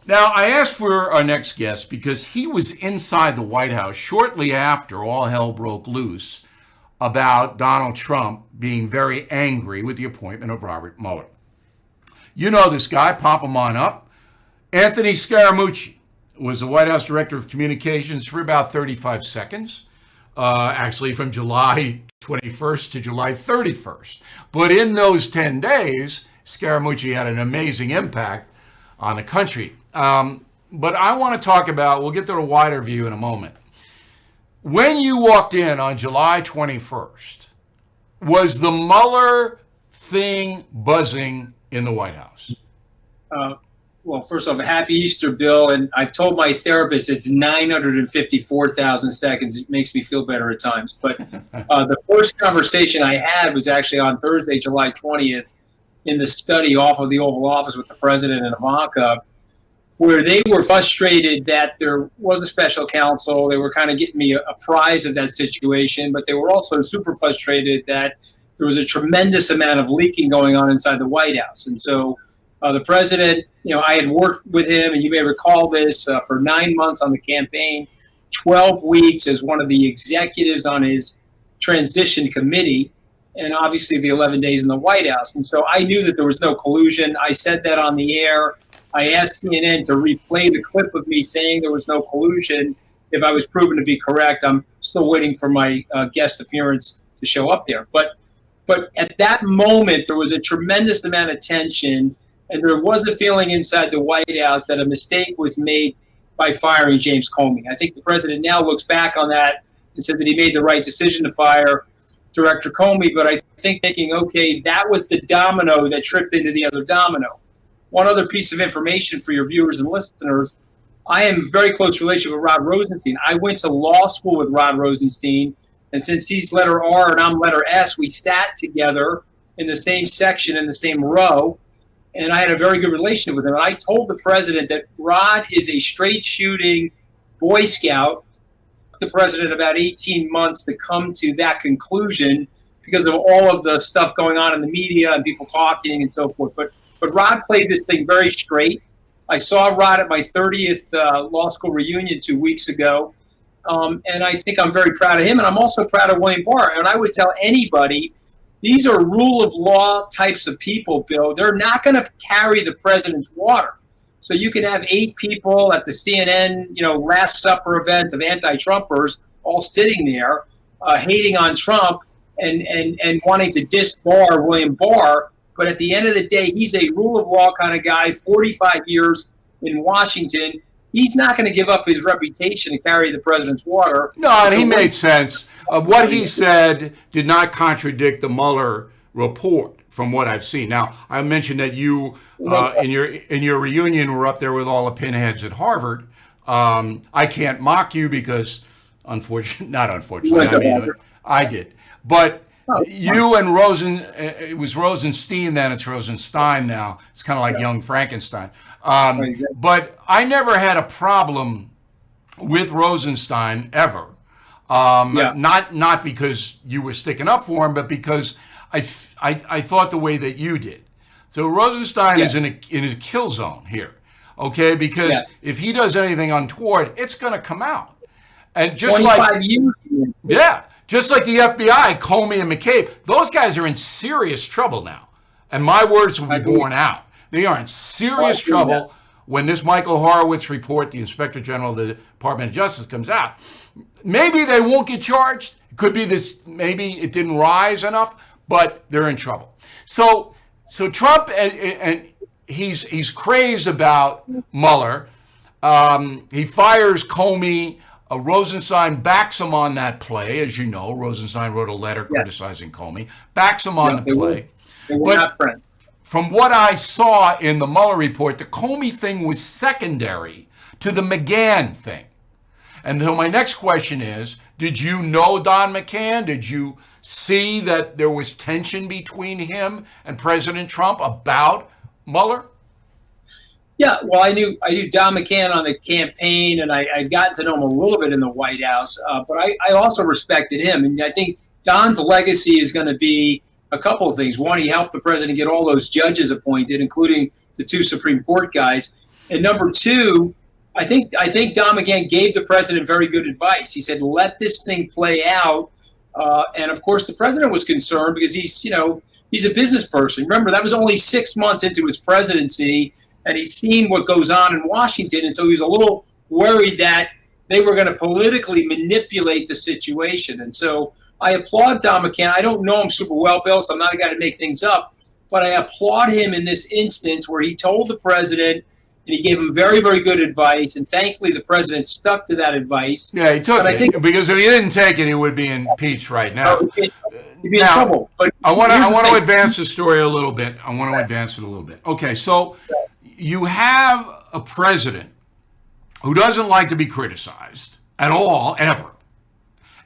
Now, I asked for our next guest because he was inside the White House shortly after all hell broke loose about Donald Trump being very angry with the appointment of Robert Mueller. You know this guy, pop him on up. Anthony Scaramucci was the White House Director of Communications for about 35 seconds, actually from July 21st to July 31st. But in those 10 days, Scaramucci had an amazing impact on the country. But I want to talk about, we'll get to the wider view in a moment. When you walked in on July 21st, was the Mueller thing buzzing in the White House? Well, first off, happy Easter, Bill. And I've told my therapist it's 954,000 seconds. It makes me feel better at times. But the first conversation I had was actually on Thursday, July 20th, in the study off of the Oval Office with the president and Ivanka, where they were frustrated that there was a special counsel. They were kind of getting me a prize of that situation, but they were also super frustrated that there was a tremendous amount of leaking going on inside the White House. And so the president, I had worked with him, and you may recall this, for 9 months on the campaign, 12 weeks as one of the executives on his transition committee, and obviously the 11 days in the White House. And so I knew that there was no collusion. I said that on the air. I asked CNN to replay the clip of me saying there was no collusion if I was proven to be correct. I'm still waiting for my guest appearance to show up there. But at that moment, there was a tremendous amount of tension, and there was a feeling inside the White House that a mistake was made by firing James Comey. I think the president now looks back on that and said that he made the right decision to fire Director Comey, but I think thinking, okay, that was the domino that tripped into the other domino. One other piece of information for your viewers and listeners, I am in very close relationship with Rod Rosenstein. I went to law school with Rod Rosenstein, and since he's letter R and I'm letter S, we sat together in the same section in the same row, and I had a very good relationship with him. And I told the president that Rod is a straight shooting Boy Scout. The president about 18 months to come to that conclusion because of all of the stuff going on in the media and people talking and so forth. But Rod played this thing very straight. I saw Rod at my 30th law school reunion 2 weeks ago, and I think I'm very proud of him, and I'm also proud of William Barr. And I would tell anybody, these are rule of law types of people, Bill. They're not going to carry the president's water. So you can have 8 people at the CNN, Last Supper event of anti-Trumpers all sitting there hating on Trump and wanting to disbar William Barr. But at the end of the day, he's a rule of law kind of guy, 45 years in Washington. He's not going to give up his reputation to carry the president's water. No, and he made sense. What he said did not contradict the Mueller report from what I've seen. Now, I mentioned that you, in your reunion, were up there with all the pinheads at Harvard. I can't mock you because, I did. But you and it was Rosenstein then, it's Rosenstein now. It's kind of like young Frankenstein. But I never had a problem with Rosenstein ever. Not because you were sticking up for him, but because I thought the way that you did. So Rosenstein is in a kill zone here, okay? Because if he does anything untoward, it's going to come out. And just 25 years. Just like the FBI, Comey and McCabe, those guys are in serious trouble now. And my words will be borne out. They are in serious trouble when this Michael Horowitz report, the Inspector General of the Department of Justice, comes out. Maybe they won't get charged. It could be this, maybe it didn't rise enough, but they're in trouble. So Trump, and he's crazed about Mueller. He fires Comey. Rosenstein backs him on that play. As you know, Rosenstein wrote a letter criticizing Comey, backs him on the play. They were not friends. From what I saw in the Mueller report, the Comey thing was secondary to the McGahn thing. And so my next question is, did you know Don McGahn? Did you see that there was tension between him and President Trump about Mueller? Yeah, well, I knew Don McGahn on the campaign, and I'd gotten to know him a little bit in the White House, but I also respected him. And I think Don's legacy is going to be a couple of things. One, he helped the president get all those judges appointed, including the 2 Supreme Court guys. And number two, I think Don McGahn gave the president very good advice. He said, let this thing play out. And of course, the president was concerned because he's a business person. Remember, that was only 6 months into his presidency, and he's seen what goes on in Washington. And so he was a little worried that they were going to politically manipulate the situation. And so I applaud Don McGahn. I don't know him super well, Bill, so I'm not a guy to make things up. But I applaud him in this instance where he told the president, and he gave him very, very good advice. And thankfully, the president stuck to that advice. Yeah, he took it. Because if he didn't take it, he would be impeached right now. He'd be in trouble. But I want to advance the story a little bit. I want to advance it a little bit. Okay, so you have a president who doesn't like to be criticized at all, ever.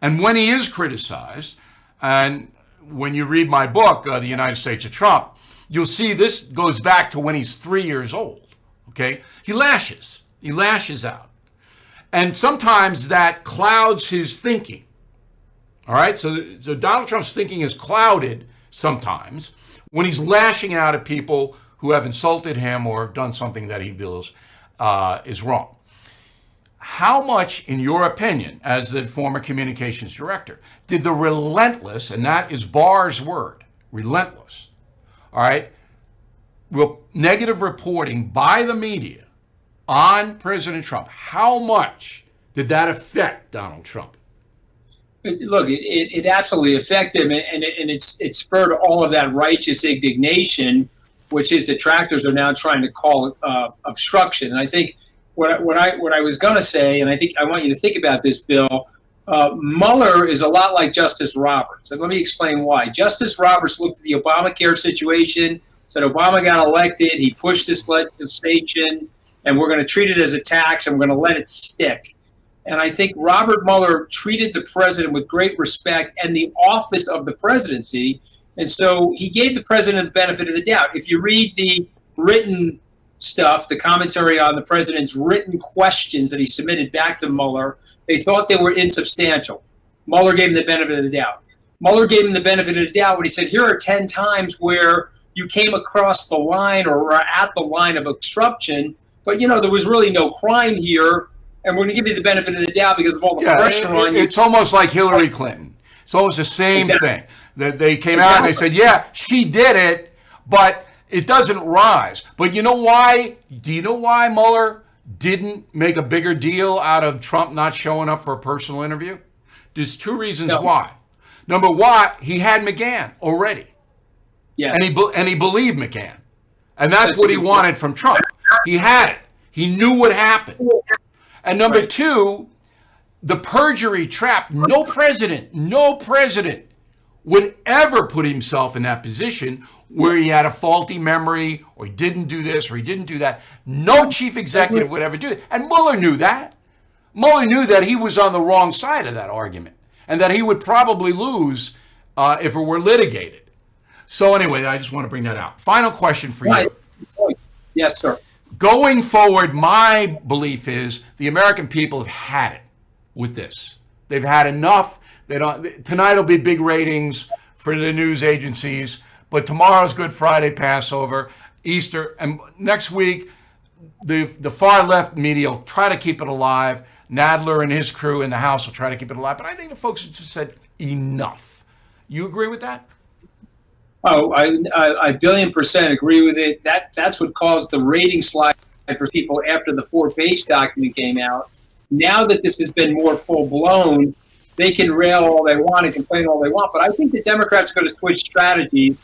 And when he is criticized, and when you read my book, The United States of Trump, you'll see this goes back to when he's 3 years old. Okay, he lashes out, and sometimes that clouds his thinking. All right, so Donald Trump's thinking is clouded sometimes when he's lashing out at people who have insulted him or done something that he feels is wrong. How much, in your opinion, as the former communications director, did the relentless, and that is Barr's word, relentless, all right, negative reporting by the media on President Trump, how much did that affect Donald Trump? Look, it absolutely affected him, and it spurred all of that righteous indignation, which his detractors are now trying to call obstruction. And I think what I was going to say, and I think I want you to think about this, Bill. Mueller is a lot like Justice Roberts, and let me explain why. Justice Roberts looked at the Obamacare situation, said Obama got elected, he pushed this legislation, and we're going to treat it as a tax, and we're going to let it stick. And I think Robert Mueller treated the president with great respect and the office of the presidency, and so he gave the president the benefit of the doubt. If you read the written stuff, the commentary on the president's written questions that he submitted back to Mueller, they thought they were insubstantial. Mueller gave him the benefit of the doubt. Mueller gave him the benefit of the doubt when he said, here are 10 times where you came across the line or were at the line of obstruction, but there was really no crime here, and we're going to give you the benefit of the doubt because of all the pressure on you. It's almost like Hillary Clinton. It's almost the same thing. They came out and they said, yeah, she did it, but it doesn't rise. But you know why? Do you know why Mueller didn't make a bigger deal out of Trump not showing up for a personal interview? There's two reasons why. Number one, he had McGahn already. Yes. And he believed McGahn. And that's what he wanted from Trump. He had it. He knew what happened. And number two, the perjury trap. No president would ever put himself in that position where he had a faulty memory or he didn't do this or he didn't do that. No chief executive would ever do it. And Mueller knew that. Mueller knew that he was on the wrong side of that argument and that he would probably lose if it were litigated. So anyway, I just want to bring that out. Final question for you. Yes, sir. Going forward, my belief is the American people have had it with this. They've had enough. Tonight will be big ratings for the news agencies, but tomorrow's Good Friday, Passover, Easter, and next week, the far left media will try to keep it alive. Nadler and his crew in the House will try to keep it alive. But I think the folks have just said enough. You agree with that? Oh, I billion% agree with it. That's what caused the rating slide for people after the 4-page document came out. Now that this has been more full-blown, they can rail all they want and complain all they want. But I think the Democrats are going to switch strategies,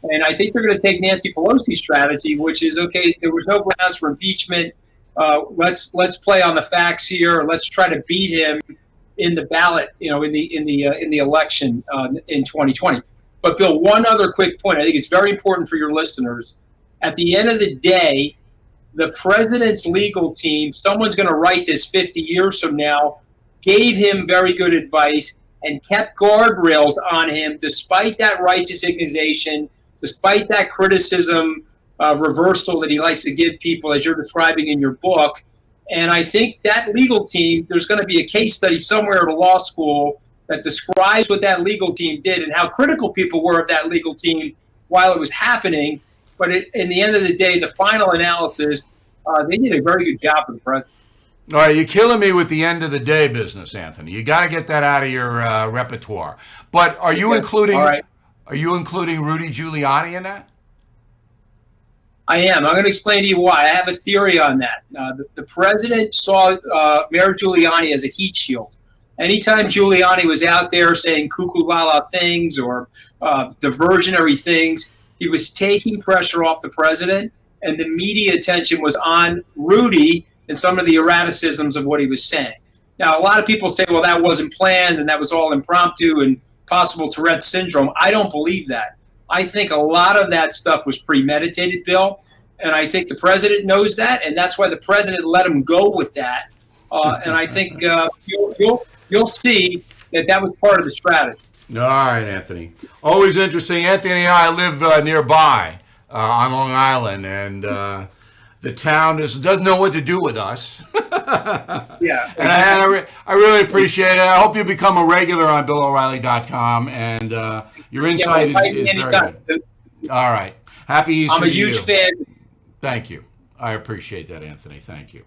and I think they're going to take Nancy Pelosi's strategy, which is, okay, there was no grounds for impeachment. Let's play on the facts here. Let's try to beat him in the ballot, in the election in 2020. But Bill, one other quick point. I think it's very important for your listeners. At the end of the day, the president's legal team, someone's going to write this 50 years from now, gave him very good advice and kept guardrails on him despite that righteous indignation, despite that criticism reversal that he likes to give people, as you're describing in your book. And I think that legal team, there's going to be a case study somewhere at a law school that describes what that legal team did and how critical people were of that legal team while it was happening. But in the end of the day, the final analysis, they did a very good job for the president. All right, you're killing me with the end of the day business, Anthony. You got to get that out of your repertoire. But are you including? All right. Are you including Rudy Giuliani in that? I am. I'm going to explain to you why. I have a theory on that. The president saw Mayor Giuliani as a heat shield. Anytime Giuliani was out there saying cuckoo la la things or diversionary things, he was taking pressure off the president, and the media attention was on Rudy and some of the erraticisms of what he was saying. Now, a lot of people say, well, that wasn't planned and that was all impromptu and possible Tourette's syndrome. I don't believe that. I think a lot of that stuff was premeditated, Bill, and I think the president knows that, and that's why the president let him go with that. And I think you'll see that was part of the strategy. All right, Anthony. Always interesting. Anthony and I live nearby on Long Island, and the town doesn't know what to do with us. Yeah. And I really appreciate it. I hope you become a regular on BillO'Reilly.com, and your insight is very good. All right. Happy Easter I'm a huge fan. Thank you. I appreciate that, Anthony. Thank you.